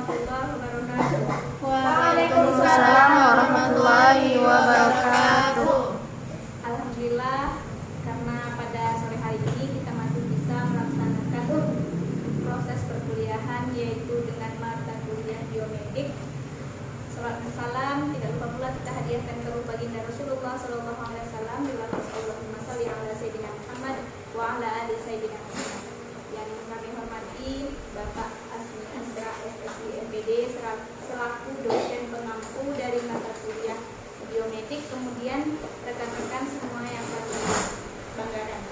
warahmatullahi wabarakatuh. Waalaikumsalam warahmatullahi wabarakatuh. Alhamdulillah, karena pada sore hari ini kita masih bisa melaksanakan proses perkuliahan, yaitu dengan mata kuliah biomedik. Salam salam, tidak lupa pula kita hadiahkan ke ruh baginda Rasulullah Sallallahu Alaihi Wasallam. Allahumma sholli ala sayyidina Muhammad wa ala ali sayyidina Muhammad. Yang kami hormati Bapak Asmi Asra SSI MPD selaku dosen pengampu dari mata kuliah biomedik, kemudian rekan-rekan semua yang kami banggakan.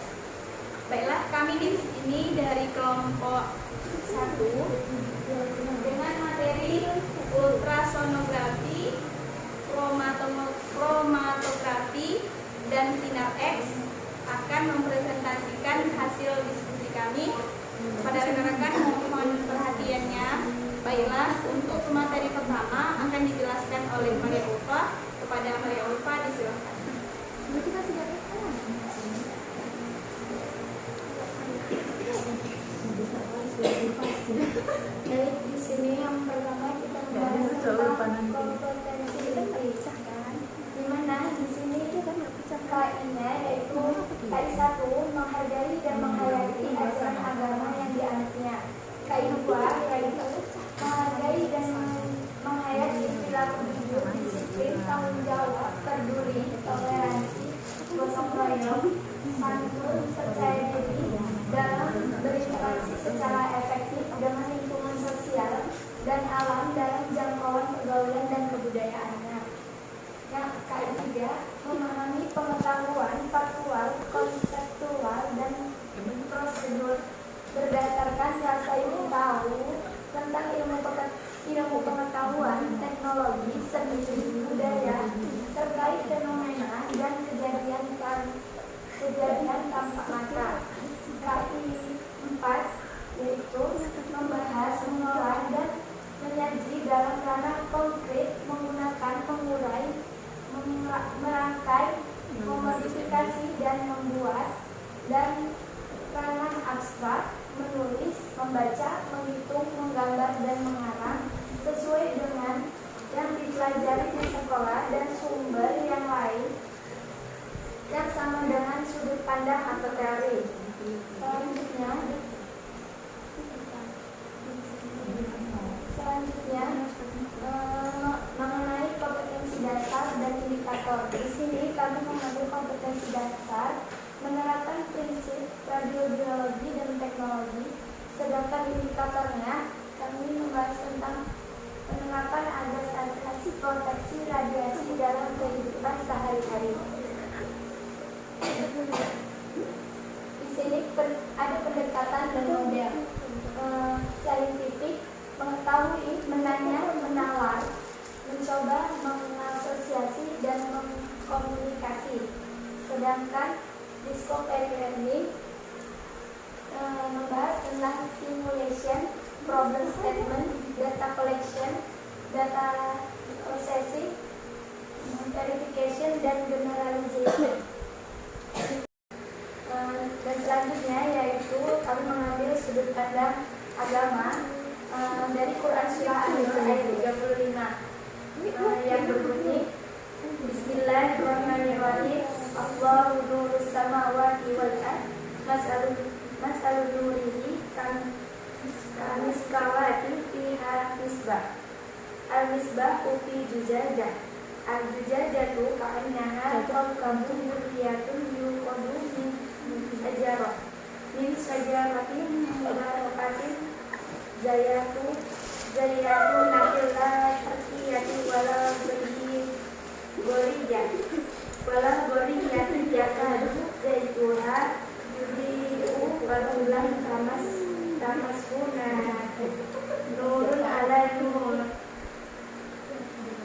Baiklah, kami di sini dari kelompok 1 dengan materi ultrasonografi, kromatografi, dan sinar X akan mempresentasikan hasil diskusi kami. Pada rekan-rekan mohon perhatiannya. Baiklah, untuk materi pertama akan dijelaskan oleh Maria Ulfa. Kepada Maria Ulfa disilakan. Baik, di sini yang pertama kita membahas tentang kompetensi pendidikan, di mana di sini KI-nya yaitu KI 1 menghargai dan menghayati ajaran agama yang dianutnya. KI 2 yaitu menghargai dan menghayati perilaku jujur, disiplin, tanggung jawab, peduli, toleransi, gotong royong, santun, percaya diri dalam berinteraksi secara efektif dengan lingkungan sosial dan alam dalam jangkauan pergaulan dan kebudayaannya. Yang ketiga, memahami pengetahuan faktual, konseptual, dan prosedur berdasarkan rasa ingin tahu tentang ilmu pengetahuan, teknologi, seni, budaya terkait fenomena dan kejadian tampak mata. KI 4 yaitu membahas, mengolah, dan menyaji dalam ranah konkret menggunakan pengurai, merangkai, memodifikasi, dan membuat, dan ranah abstrak, menulis, membaca, menghitung, menggambar, dan mengarang sesuai dengan yang dipelajari di sekolah dan sumber yang lain yang sama dengan sudut pandang atau teori. Selanjutnya mengenai kompetensi dasar dan indikator. Di sini kami mengambil kompetensi dasar menerapkan prinsip radiobiologi dan teknologi, sedangkan indikatornya kami membahas tentang penerapan azas-azas proteksi radiasi dalam kehidupan sehari-hari. Di sini ada pendekatan dan model saintifik, mengetahui, menanya, menawar, mencoba, mengasosiasi, dan mengkomunikasi. Sedangkan discovery learning membahas tentang stimulation, problem statement, data collection, data processing, verification, dan generalization. Dan selanjutnya yaitu kami mengambil sudut pandang agama dari Quran Surah An-Nur ayat 35 yang berbunyi Bismillahirrahmanirrahim. Allahu nurus samawati wal ardh masalun nurihi kamiskawati fiha misbah al-misbahu fi zujajah al-zujajatu ka'annaha kawkabun durriyatun yuqadu min sajaratin mubarakatin zayatu nabila sarkiyati wala goriyati yakadu zaytuha yudi'u wadulan tamasuna nurun ala nur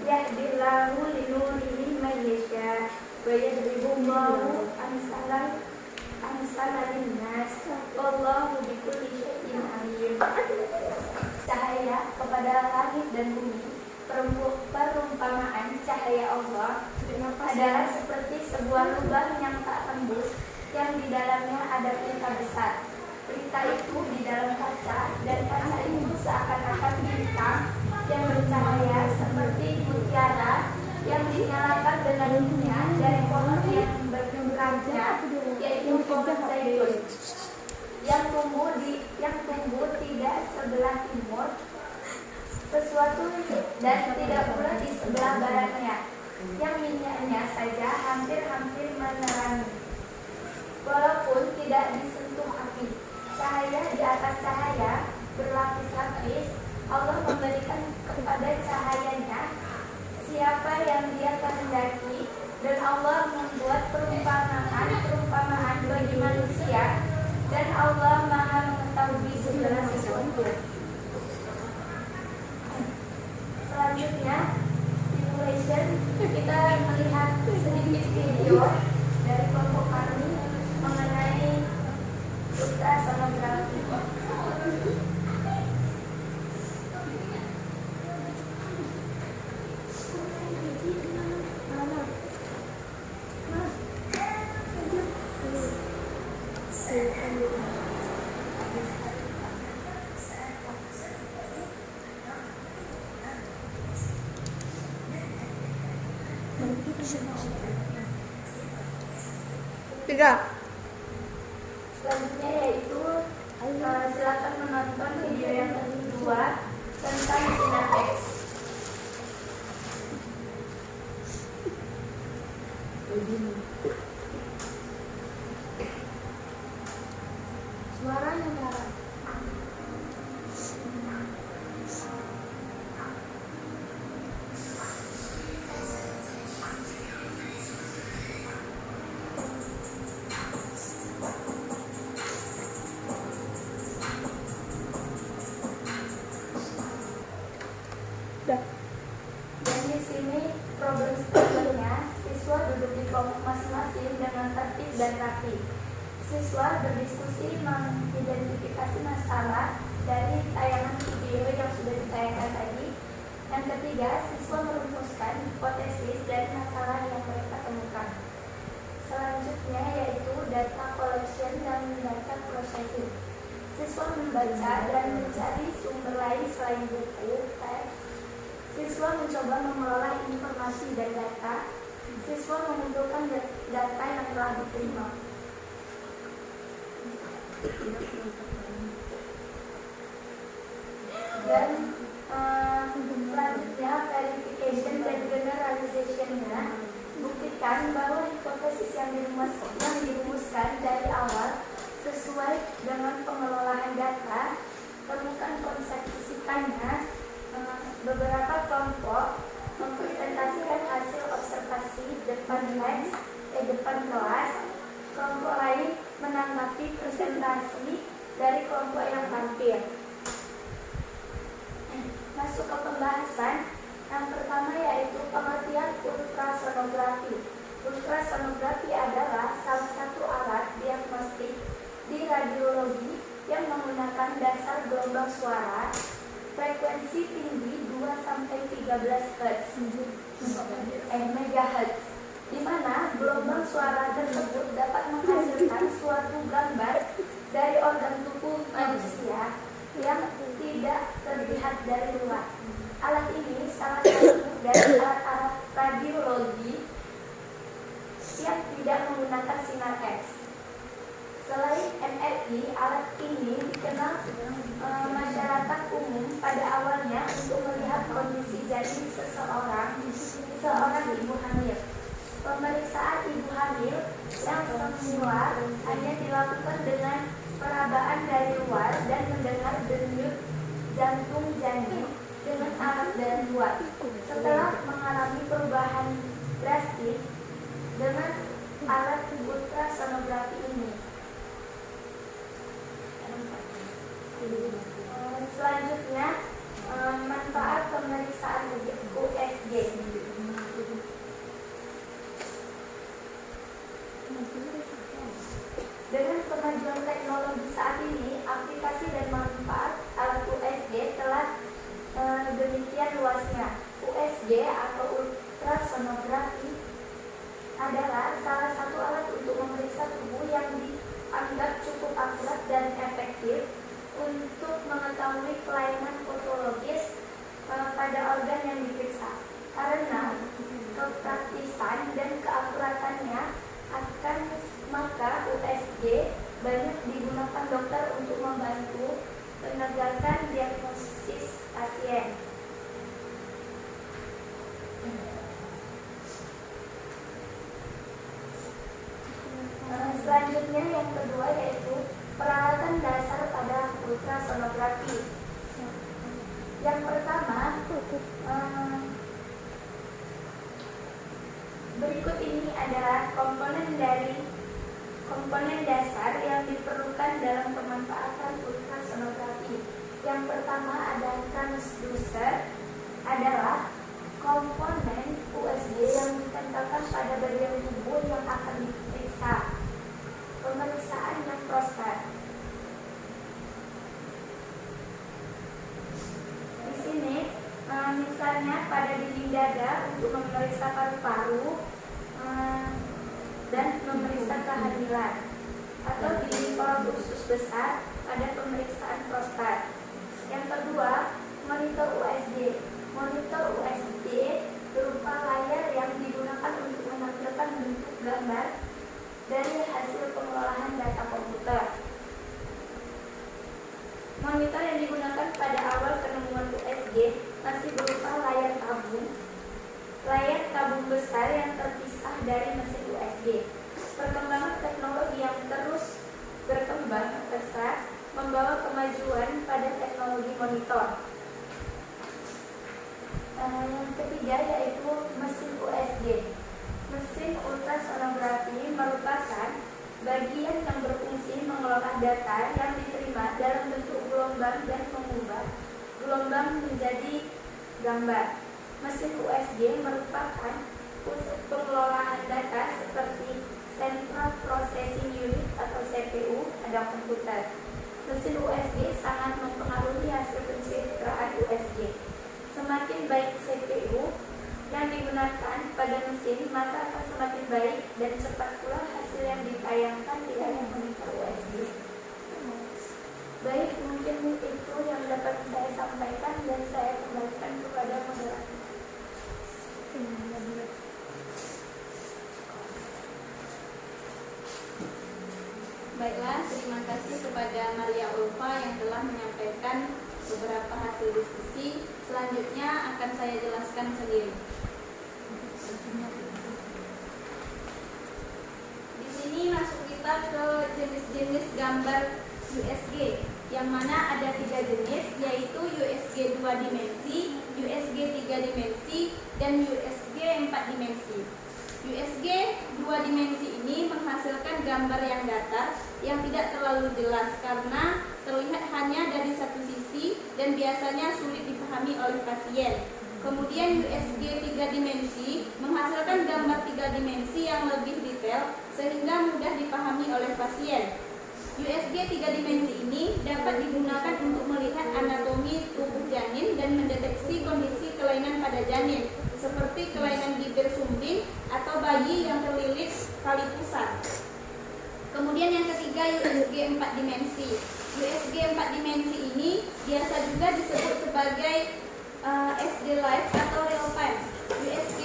yahdillahu linurihi mayyasha wa yadribullahu amsalan nas wallahu bikulli syai'in alim. Cahaya kepada langit dan bumi, perumpamaan cahaya Allah adalah seperti sebuah lubang yang tak tembus, yang di dalamnya ada pelita besar. Pelita itu di dalam kaca, dan kaca itu seakan-akan bintang sebelah timur sesuatu dan tidak pula di sebelah baratnya, yang minyaknya saja hampir-hampir menerangi, walaupun tidak disentuh api. Cahaya di atas cahaya berlapis-lapis. Allah memberikan kepada cahayanya siapa yang Dia kehendaki, dan Allah membuat perumpamaan bagi manusia, dan Allah Maha mengetahui segala sesuatu. Selanjutnya, simulation, kita melihat sedikit video dari kelompok kami mengenai ultrasonografi. Tiga. Selanjutnya yaitu silakan menonton video yang kedua tentang Synatex. Suaranya merah. Dan di sini problem studinya, siswa duduk di kelompok masing-masing dengan tertib dan rapi. Siswa berdiskusi mengidentifikasi masalah dari tayangan video yang sudah ditayangkan tadi. Yang ketiga, siswa merumuskan hipotesis dari masalah yang mereka temukan. Selanjutnya yaitu data collection dan data processing. Siswa membaca dan mencari sumber lain selain buku, teks. Siswa mencoba mengelola informasi dan data. Siswa mengumpulkan data yang telah diterima. Dan selanjutnya verification dan generalization-nya, buktikan bahwa hipotesis yang dirumuskan dari awal sesuai dengan pengelolaan data. Temukan konsekuensinya. Beberapa kelompok mempresentasikan hasil observasi depan kelas. Kelompok lain menanggapi presentasi dari kelompok yang tampil. Masuk ke pembahasan. Yang pertama yaitu pengertian ultrasonografi. Ultrasonografi adalah salah satu alat diagnostik di radiologi yang menggunakan dasar gelombang suara frekuensi tinggi 2-13 Hz MHz, di mana gelombang suara tersebut dapat menghasilkan suatu gambar dari organ tubuh manusia yang tidak terlihat dari luar. Alat ini salah satu dari alat-alat radiologi yang tidak menggunakan sinar X. Selain MRI, alat ini dikenal masyarakat umum pada awalnya untuk melihat kondisi janin seorang ibu hamil. Pemeriksaan ibu hamil yang semula hanya dilakukan dengan perabaan dari luar dan mendengar denyut jantung janin dengan alat dari luar. Setelah mengalami perubahan drastis dengan alat ultrasonografi ini. Selanjutnya, manfaat pemeriksaan USG. Dengan kemajuan teknologi saat ini, aplikasi dan manfaat alat USG telah demikian luasnya. USG atau ultrasonografi adalah salah satu alat untuk memeriksa tubuh yang dianggap cukup akurat dan efektif untuk mengetahui kelainan Yang pertama, berikut ini adalah komponen dasar yang diperlukan dalam pemanfaatan ultrasonografi. Yang pertama ada transducer, adalah komponen USG yang ditempelkan pada bagian tubuh yang akan diperiksa. Pemeriksaan yang prostat. Di sini, misalnya pada dinding dada untuk memeriksa paru-paru dan memeriksa kehamilan, atau dinding poros usus besar pada pemeriksaan prostat. Yang kedua, monitor USG. Monitor USG berupa layar yang digunakan untuk menampilkan bentuk gambar dari hasil pengolahan data komputer. Monitor yang digunakan pada awal penemuan USG masih berupa layar tabung besar yang terpisah dari mesin USG. Perkembangan teknologi yang terus berkembang pesat membawa kemajuan pada teknologi monitor. Yang ketiga yaitu mesin USG. Mesin ultrasonografi merupakan bagian yang berfungsi mengolah data yang diterima dalam bentuk gelombang dan mengubah gelombang menjadi gambar. Mesin USG merupakan pusat pengelolaan data seperti Central Processing Unit atau CPU pada komputer. Mesin USG sangat mempengaruhi hasil pencitraan USG. Semakin baik CPU yang digunakan pada mesin, maka akan semakin baik dan cepat pula hasil yang ditayangkan di layar monitor USG. Baik, mungkin itu yang dapat saya sampaikan dan saya kembalikan kepada moderator. Baiklah, terima kasih kepada Maria Ulfa yang telah menyampaikan beberapa hasil diskusi. Selanjutnya akan saya jelaskan sendiri. Di sini masuk kita ke jenis-jenis gambar USG, yang mana ada 3 jenis, yaitu USG 2 dimensi, USG 3 dimensi, dan USG 4 dimensi. USG 2 dimensi ini menghasilkan gambar yang datar yang tidak terlalu jelas karena terlihat hanya dari satu sisi dan biasanya sulit dipahami oleh pasien. Kemudian USG 3 dimensi menghasilkan gambar 3 dimensi yang lebih detail sehingga mudah dipahami oleh pasien. USG 3 dimensi ini dapat digunakan untuk melihat anatomi tubuh janin dan mendeteksi kondisi kelainan pada janin, seperti kelainan bibir sumbing atau bayi yang terlilit tali pusat. Kemudian yang ketiga, USG 4 dimensi. USG 4 dimensi ini biasa juga disebut sebagai SD Live atau real time. USG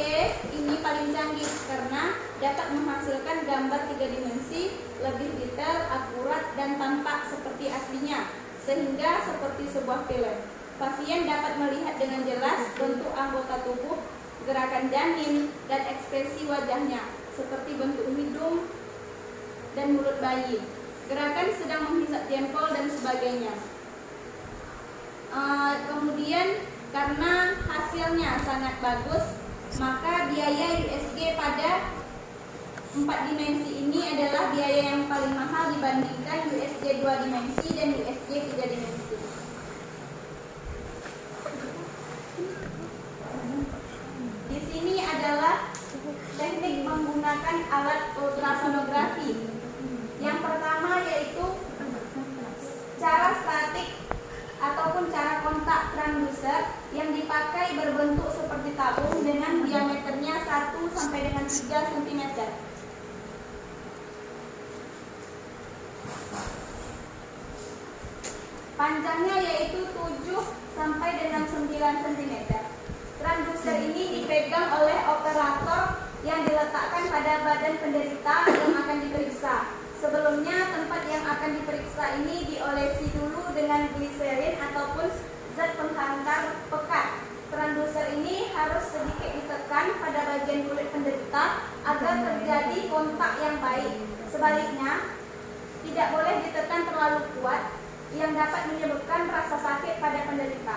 ini paling canggih karena dapat menghasilkan gambar 3 dimensi lebih detail, akurat, dan tampak seperti aslinya, sehingga seperti sebuah film. Pasien dapat melihat dengan jelas bentuk anggota tubuh, gerakan janin, dan ekspresi wajahnya, seperti bentuk hidung dan mulut bayi, gerakan sedang menghisap jempol, dan sebagainya. Kemudian karena hasilnya sangat bagus, maka biaya USG pada 4 dimensi ini adalah biaya yang paling mahal dibandingkan USG 2 dimensi dan USG 3 dimensi. Di sini adalah teknik menggunakan alat ultrasonografi. Yang pertama yaitu cara statik ataupun cara kontak transducer yang dipakai berbentuk seperti tabung dengan diameternya 1 sampai dengan 3 cm. Panjangnya yaitu 7 sampai dengan 9 cm. Transducer ini dipegang oleh operator yang diletakkan pada badan penderita yang akan diperiksa. Sebelumnya tempat yang akan diperiksa ini diolesi dulu dengan gliserin ataupun zat penghantar pekat. Transducer ini harus sedikit ditekan pada bagian kulit penderita agar terjadi kontak yang baik. Sebaliknya, tidak boleh ditekan terlalu kuat yang dapat menyebabkan rasa sakit pada penderita.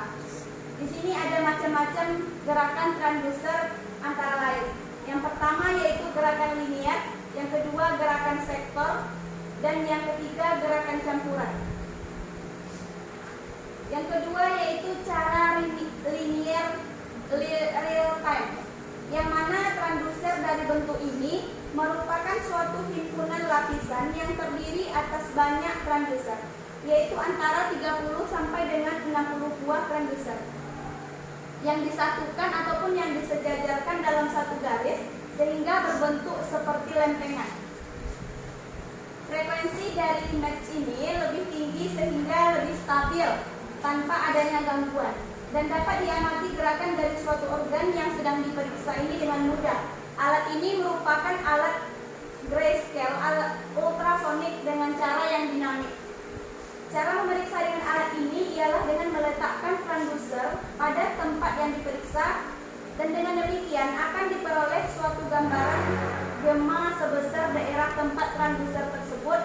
macam-macam gerakan transducer antara lain. Yang pertama yaitu gerakan linier, yang kedua gerakan sektor, dan yang ketiga gerakan campuran. Yang kedua yaitu cara linier real time, yang mana transducer dari bentuk ini merupakan suatu himpunan lapisan yang terdiri atas banyak transducer, yaitu antara 30 sampai dengan 60 buah transducer yang disatukan ataupun yang disejajarkan dalam satu garis sehingga berbentuk seperti lempengan. Frekuensi dari image ini lebih tinggi sehingga lebih stabil tanpa adanya gangguan, dan dapat diamati gerakan dari suatu organ yang sedang diperiksa ini dengan mudah. Alat ini merupakan alat grayscale, alat ultrasonik dengan cara yang dinamik. Cara memeriksa dengan alat ini ialah dengan meletakkan transducer pada tempat yang diperiksa, dan dengan demikian akan diperoleh suatu gambaran gema sebesar daerah tempat transducer tersebut.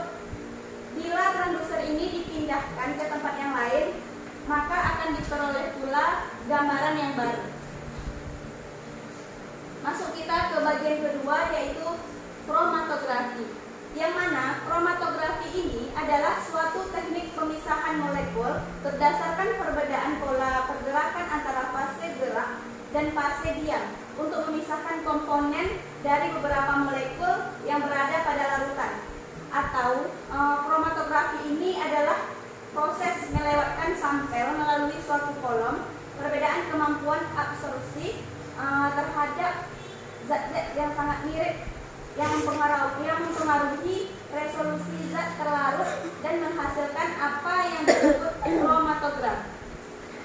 Bila transducer ini dipindahkan ke tempat yang lain, maka akan diperoleh pula gambaran yang baru. Masuk kita ke bagian kedua, yaitu kromatografi, yang mana kromatografi ini adalah suatu teknik pemisahan molekul berdasarkan perbedaan pola pergerakan antara fase gerak dan fase diam untuk memisahkan komponen dari beberapa molekul yang berada pada larutan. Atau kromatografi ini adalah proses melewatkan sampel melalui suatu kolom, perbedaan kemampuan absorpsi terhadap zat-zat yang sangat mirip yang mempengaruhi resolusi zat terlarut dan menghasilkan apa yang disebut kromatograf.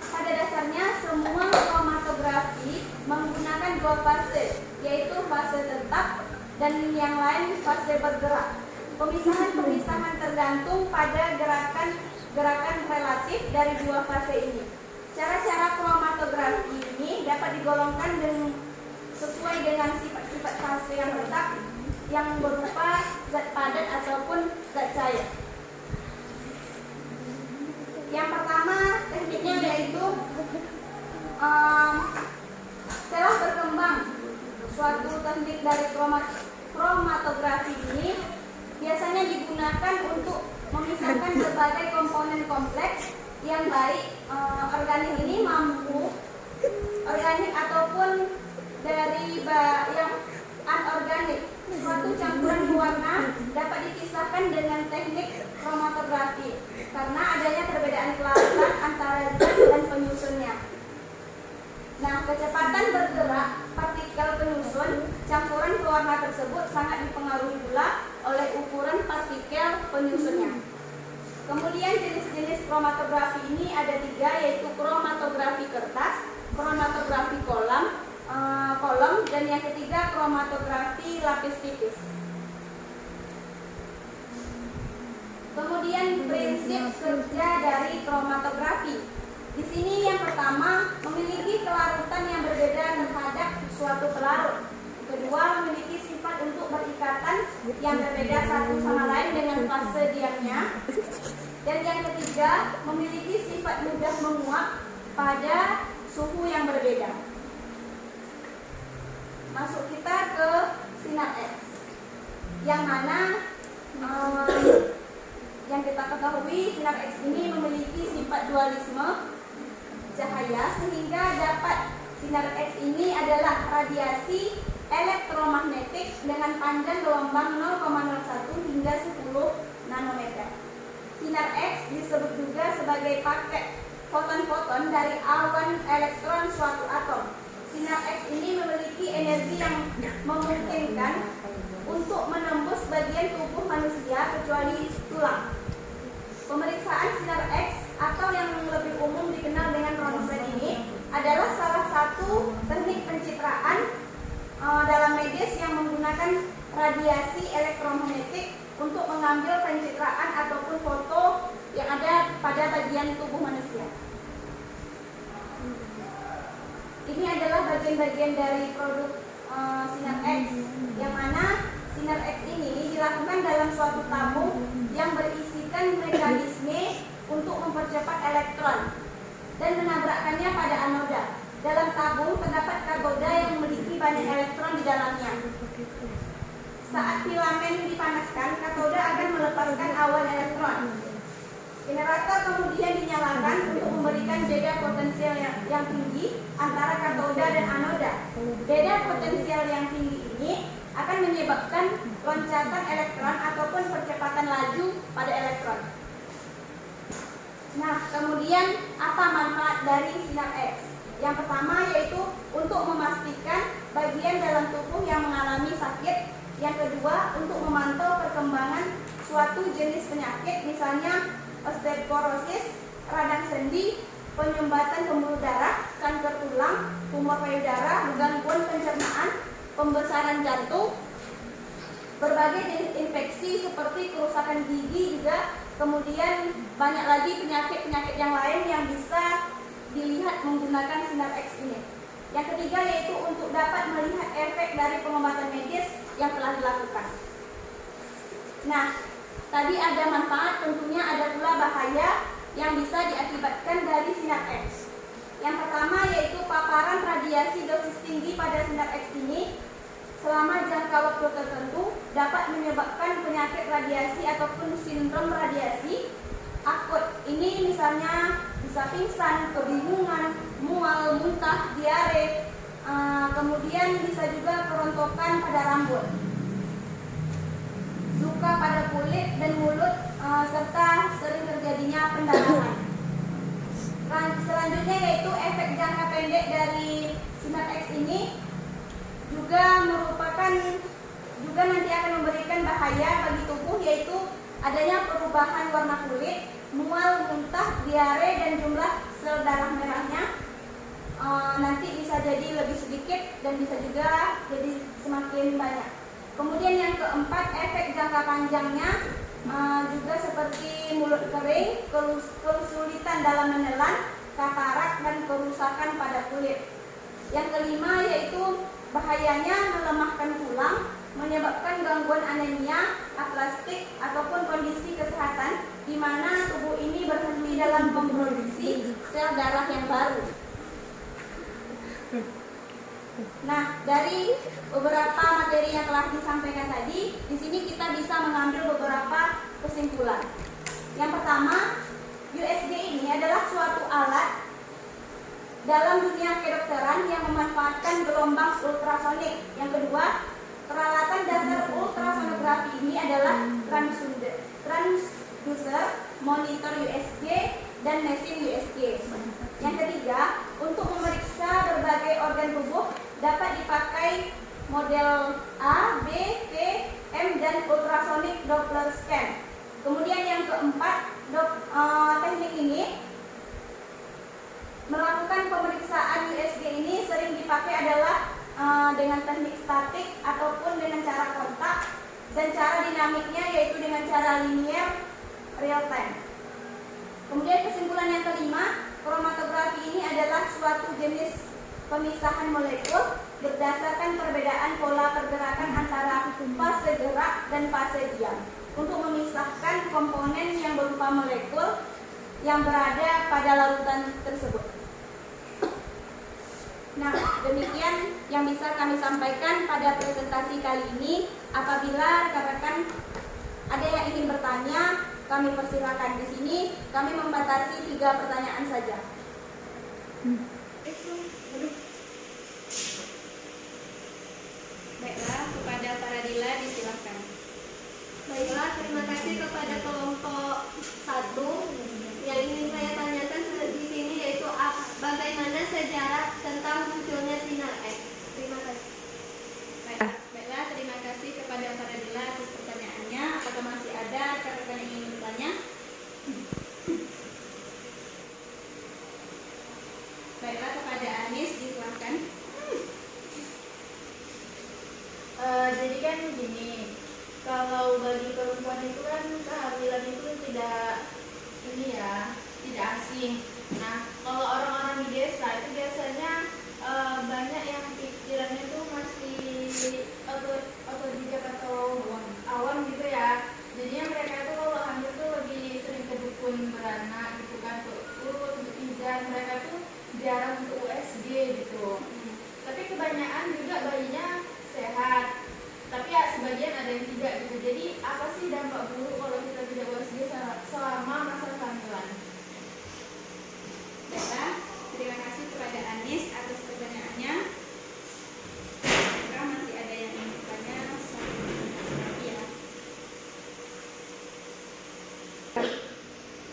Pada dasarnya semua kromatografi menggunakan dua fase, yaitu fase tetap dan yang lain fase bergerak. Pemisahan-pemisahan tergantung pada gerakan relatif dari dua fase ini. Cara-cara kromatografi ini dapat digolongkan sesuai dengan sifat-sifat fase yang tetap, yang berupa zat padat ataupun zat cair. Yang pertama tekniknya yaitu telah berkembang suatu teknik dari kromatografi ini biasanya digunakan untuk memisahkan berbagai komponen kompleks yang baik organik ini mampu organik ataupun dari yang anorganik. Suatu campuran warna dapat dipisahkan dengan teknik kromatografi karena adanya perbedaan kelarutan antara zat dan penyusunnya. Nah, kecepatan bergerak partikel penyusun campuran pewarna tersebut sangat dipengaruhi pula oleh ukuran partikel penyusunnya. Kemudian jenis-jenis kromatografi ini ada 3, yaitu kromatografi kertas, kromatografi kolom, dan yang ketiga kromatografi lapis tipis. Kemudian prinsip kerja dari kromatografi. Di sini yang pertama, memiliki kelarutan yang berbeda terhadap suatu pelarut. Kedua, memiliki sifat untuk berikatan yang berbeda satu sama lain dengan fase diamnya. Dan yang ketiga, memiliki sifat mudah menguap pada suhu yang berbeda. Masuk kita ke sinar X, yang mana yang kita ketahui sinar X ini memiliki sifat dualisme cahaya, sehingga dapat sinar X ini adalah radiasi elektromagnetik dengan panjang gelombang 0,01 hingga 10 nanometer. Sinar X disebut juga sebagai paket foton-foton dari awan elektron suatu atom. Sinar X ini memiliki energi yang memungkinkan untuk menembus bagian tubuh manusia kecuali tulang. Pemeriksaan sinar X atau yang lebih umum dikenal dengan ronsen ini adalah salah satu teknik pencitraan dalam medis yang menggunakan radiasi elektromagnetik untuk mengambil pencitraan ataupun foto yang ada pada bagian tubuh manusia. Ini adalah bagian-bagian dari produk sinar X, yang mana sinar X ini dilakukan dalam suatu tabung yang berisikan mekanisme untuk mempercepat elektron dan menabrakkannya pada anoda. Dalam tabung terdapat katoda yang memiliki banyak elektron di dalamnya. Saat filamen dipanaskan, katoda akan melepaskan awan elektron. Generator kemudian dinyalakan untuk memberikan beda potensial yang tinggi antara katoda dan anoda. Beda potensial yang tinggi ini akan menyebabkan loncatan elektron ataupun percepatan laju pada elektron. Nah, kemudian apa manfaat dari sinar X? Yang pertama yaitu untuk memastikan bagian dalam tubuh yang mengalami sakit. Yang kedua, untuk memantau perkembangan suatu jenis penyakit, misalnya osteoporosis, radang sendi, penyumbatan pembuluh darah, kanker tulang, tumor payudara, gangguan pencernaan, pembesaran jantung, berbagai jenis infeksi seperti kerusakan gigi juga. Kemudian banyak lagi penyakit-penyakit yang lain yang bisa dilihat menggunakan sinar X ini. Yang ketiga yaitu untuk dapat melihat efek dari pengobatan medis yang telah dilakukan. Nah, tadi ada manfaat, tentunya ada pula bahaya yang bisa diakibatkan dari sinar X. Yang pertama yaitu paparan radiasi dosis tinggi pada sinar X ini selama jangka waktu tertentu dapat menyebabkan penyakit radiasi ataupun sindrom radiasi akut. Ini misalnya bisa pingsan, kebingungan, mual, muntah, diare, kemudian bisa juga kerontokan pada rambut, luka pada kulit dan mulut, serta sering terjadinya pendarahan. Selanjutnya yaitu efek jangka pendek dari sinar X ini juga nanti akan memberikan bahaya bagi tubuh, yaitu adanya perubahan warna kulit, mual, muntah, diare, dan jumlah sel darah merahnya nanti bisa jadi lebih sedikit dan bisa juga jadi semakin banyak. Kemudian yang keempat, efek jangka panjangnya juga seperti mulut kering, kesulitan dalam menelan, katarak, dan kerusakan pada kulit. Yang kelima yaitu bahayanya melemahkan tulang, menyebabkan gangguan anemia, aplastik, ataupun kondisi kesehatan di mana tubuh ini berhenti dalam memproduksi sel darah yang baru. Nah, dari beberapa materi yang telah disampaikan tadi, di sini kita bisa mengambil beberapa kesimpulan. Yang pertama, USG ini adalah suatu alat dalam dunia kedokteran yang memanfaatkan gelombang ultrasonik. Yang kedua, peralatan dasar ultrasonografi ini adalah transducer, monitor USG, dan mesin USG. Yang ketiga, untuk memeriksa berbagai organ tubuh dapat dipakai model A, B, T, M, dan ultrasonic Doppler scan. Kemudian yang keempat, teknik ini melakukan pemeriksaan USG ini sering dipakai adalah dengan teknik statik ataupun dengan cara kontak, dan cara dinamiknya yaitu dengan cara linear real time. Kemudian kesimpulan yang kelima, kromatografi ini adalah suatu jenis pemisahan molekul berdasarkan perbedaan pola pergerakan antara fase gerak dan fase diam untuk memisahkan komponen yang berupa molekul yang berada pada larutan tersebut. Nah, demikian yang bisa kami sampaikan pada presentasi kali ini. Apabila rekan-rekan ada yang ingin bertanya, kami persilakan. Di sini kami membatasi 3 pertanyaan saja. Baiklah, kepada Faradila disilakan. Baiklah, terima kasih kepada kelompok 1. Yang ingin saya tanyakan di sini yaitu bagaimana sejarah tentang munculnya sinar X. Terima kasih. Baiklah, terima kasih kepada Faradila atas pertanyaannya. Apakah masih ada rekan-rekan yang ingin bertanya? Baiklah, kepada Anis disilakan. Jadi kan gini, kalau bagi perempuan itu kan kehamilan itu tidak tidak asing. Nah, kalau orang-orang di desa itu biasanya banyak yang pikirannya itu masih otodidak atau awam gitu ya. Jadinya mereka itu kalau hamil tuh lebih sering ke dukun beranak gitu kan, untuk urut, untuk pijat. Mereka tuh jarang untuk USG pertanyaan juga bayinya sehat, tapi ya sebagian ada yang tidak gitu. Jadi apa sih dampak buruk kalau kita tidak USG selama masa kehamilan? Baiklah, terima kasih kepada Anis atas pertanyaannya. Apakah masih ada yang ingin bertanya? Ya.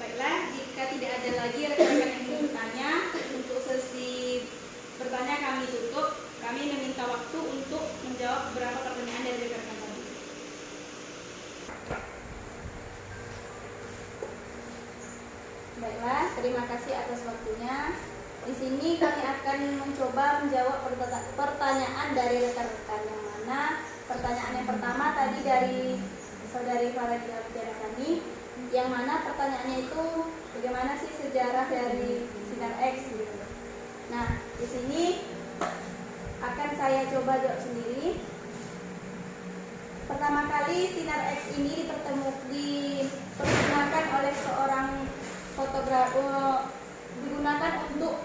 Baiklah, jika tidak ada lagi rekan-rekan yang ingin bertanya, untuk sesi bertanya kami tutup. Kami meminta waktu untuk menjawab beberapa pertanyaan dari rekan-rekan tadi. Baiklah, terima kasih atas waktunya. Di sini kami akan mencoba menjawab pertanyaan dari rekan-rekan, yang mana pertanyaan yang pertama tadi dari saudari Faradila Mutiara kami, yang mana pertanyaannya itu bagaimana sih sejarah dari Sinar X gitu. Nah, di sini akan saya coba jawab sendiri. Pertama kali Sinar X ini dipergunakan oleh seorang fotografer, digunakan untuk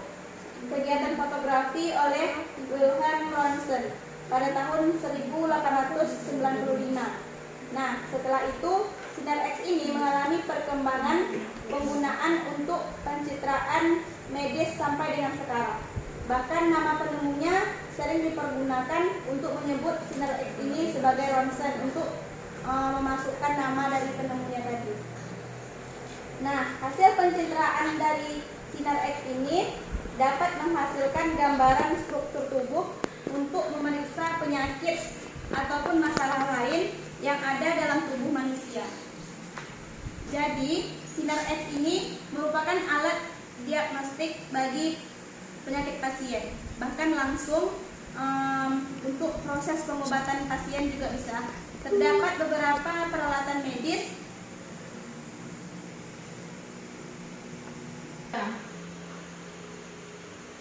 kegiatan fotografi oleh Wilhelm Ronson pada tahun 1895. Nah, setelah itu Sinar X ini mengalami perkembangan penggunaan untuk pencitraan medis sampai dengan sekarang. Bahkan nama penemunya sering dipergunakan untuk menyebut Sinar X ini sebagai Ronson untuk memasukkan nama dari penemunya tadi. Nah, hasil pencitraan dari Sinar X ini dapat menghasilkan gambaran struktur tubuh untuk memeriksa penyakit ataupun masalah lain yang ada dalam tubuh manusia. Jadi, Sinar X ini merupakan alat diagnostik bagi penyakit pasien. Bahkan langsung untuk proses pengobatan pasien juga bisa. Terdapat beberapa peralatan medis.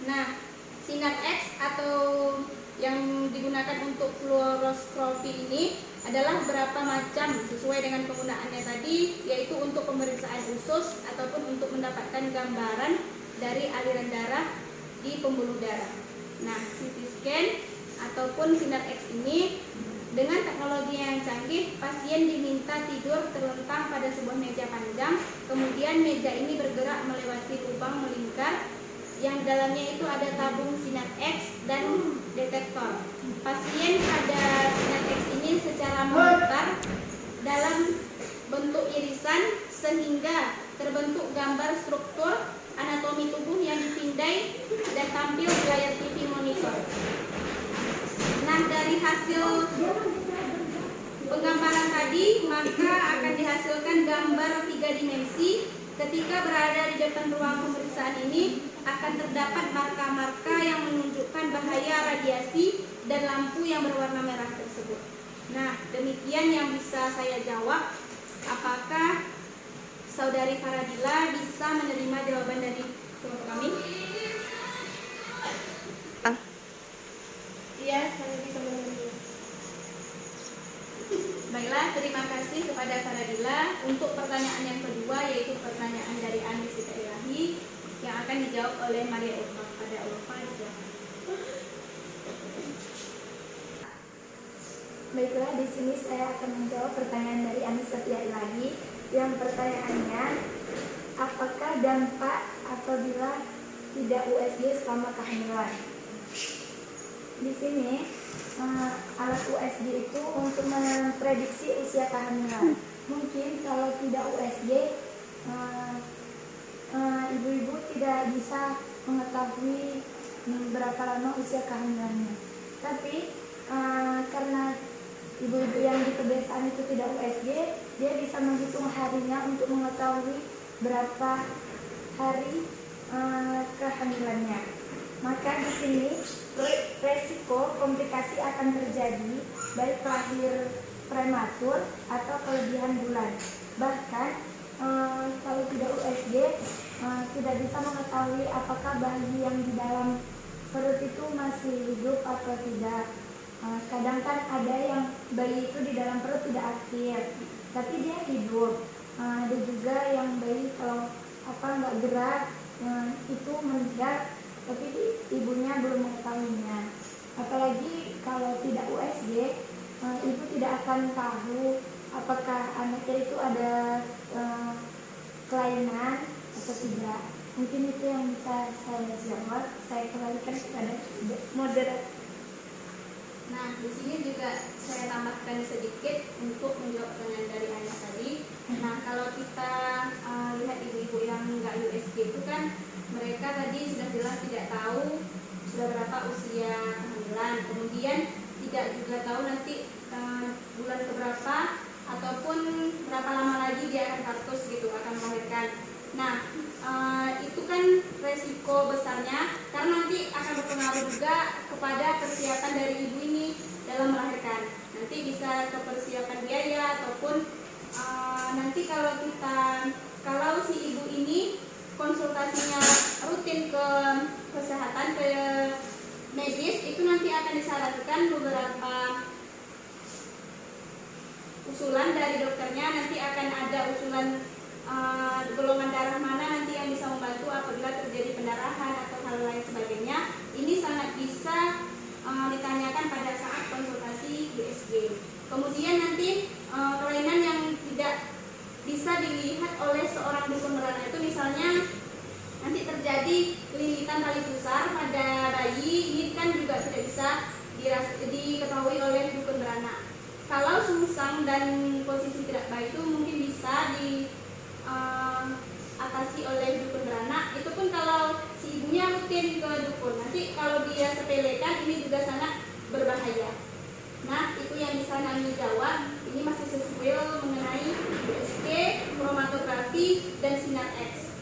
Nah, Sinar X atau yang digunakan untuk fluoroskopi ini adalah beberapa macam sesuai dengan penggunaannya tadi, yaitu untuk pemeriksaan usus ataupun untuk mendapatkan gambaran dari aliran darah di pembuluh darah. Nah, CT scan ataupun Sinar X ini dengan teknologi yang canggih, pasien diminta tidur terlentang pada sebuah meja panjang, kemudian meja ini bergerak melewati lubang melingkar yang dalamnya itu ada tabung Sinar X dan detektor. Pasien pada Sinar X ini secara memutar dalam bentuk irisan sehingga terbentuk gambar struktur anatomi tubuh yang dipindai dan tampil di layar TV monitor. Nah, dari hasil penggambaran tadi maka akan dihasilkan gambar 3 dimensi. Ketika berada di depan ruang pemeriksaan ini akan terdapat marka-marka yang menunjukkan bahaya radiasi dan lampu yang berwarna merah tersebut. Nah, demikian yang bisa saya jawab. Apakah Saudari Faradila bisa menerima jawaban dari kelompok kami? Iya, saya bisa menerima. Baiklah, terima kasih kepada Faradila. Untuk pertanyaan yang kedua, yaitu pertanyaan dari Anis Sita Ilahi yang akan dijawab oleh Maria Ulfa. Pada Ulfa, silakan. Baiklah, di sini saya akan menjawab pertanyaan dari Anis Sita Ilahi. Yang pertanyaannya, apakah dampak apabila tidak USG selama kehamilan? Di sini alat USG itu untuk memprediksi usia kehamilan. Mungkin kalau tidak USG, ibu-ibu tidak bisa mengetahui berapa lama usia kehamilannya. Tapi karena ibu-ibu yang di pedesaan itu tidak USG, dia bisa menghitung harinya untuk mengetahui berapa hari kehamilannya. Maka di sini resiko komplikasi akan terjadi baik lahir prematur atau kelebihan bulan. Bahkan kalau tidak USG tidak bisa mengetahui apakah bayi yang di dalam perut itu masih hidup atau tidak. Kadang kan ada yang bayi itu di dalam perut tidak aktif, tapi dia hidup. Ada juga yang bayi kalau nggak gerak itu meninggal, tapi ibunya belum mengetahuinya. Apalagi kalau tidak USG, ibu tidak akan tahu apakah anaknya itu ada kelainan atau tidak. Mungkin itu yang bisa saya jawab. Saya kembalikan kepada moderator. Nah, di sini juga saya tambahkan sedikit untuk menjawab pertanyaan dari ayah tadi. Nah, kalau kita lihat ibu-ibu yang nggak USG itu kan mereka tadi sudah jelas tidak tahu sudah berapa usia kehamilan, kemudian tidak juga tahu nanti bulan keberapa ataupun berapa lama lagi dia akan kartus gitu, akan melahirkan. Nah, itu kan resiko besarnya karena nanti akan berpengaruh juga kepada persiapan dari ibu ini dalam melahirkan. Nanti bisa ke persiapan biaya ataupun nanti kalau si ibu ini konsultasinya rutin ke kesehatan, ke medis, itu nanti akan disarankan beberapa usulan dari dokternya. Nanti akan ada usulan golongan darah mana nanti yang bisa membantu apabila terjadi pendarahan atau hal lain sebagainya. Ini sangat bisa ditanyakan pada saat konsultasi USG. Kemudian nanti kelainan yang tidak bisa dilihat oleh seorang dukun beranak itu misalnya nanti terjadi lilitan tali pusar pada bayi, ini kan juga tidak bisa diketahui oleh dukun beranak. Kalau sungsang dan posisi tidak baik itu mungkin bisa diatasi oleh dukun beranak. Itu pun kalau si ibunya rutin ke dukun. Nanti kalau dia sepelekan ini juga sangat berbahaya. Nah, itu yang bisa kami jawab. Ini masih sesuai mengenai USG, kromatografi, dan sinar X.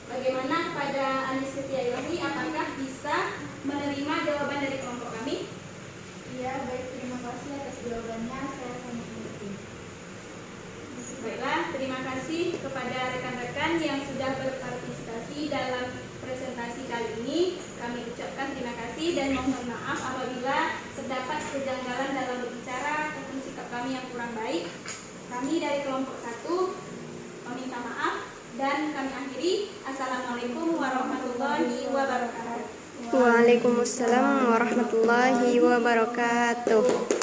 Bagaimana kepada Anis Setia Ilahi, apakah bisa menerima jawaban dari kelompok kami? Iya, baik, terima kasih atas jawabannya. Saya sangat mengerti. Baiklah, terima kasih kepada rekan-rekan yang sudah berpartisipasi dalam presentasi kali ini. Kami ucapkan terima kasih dan mohon maaf apabila terdapat kejanggalan dalam berbicara ataupun sikap kami yang kurang baik. Kami dari kelompok 1 meminta maaf dan kami akhiri. Assalamualaikum warahmatullahi wabarakatuh. Waalaikumsalam warahmatullahi wabarakatuh.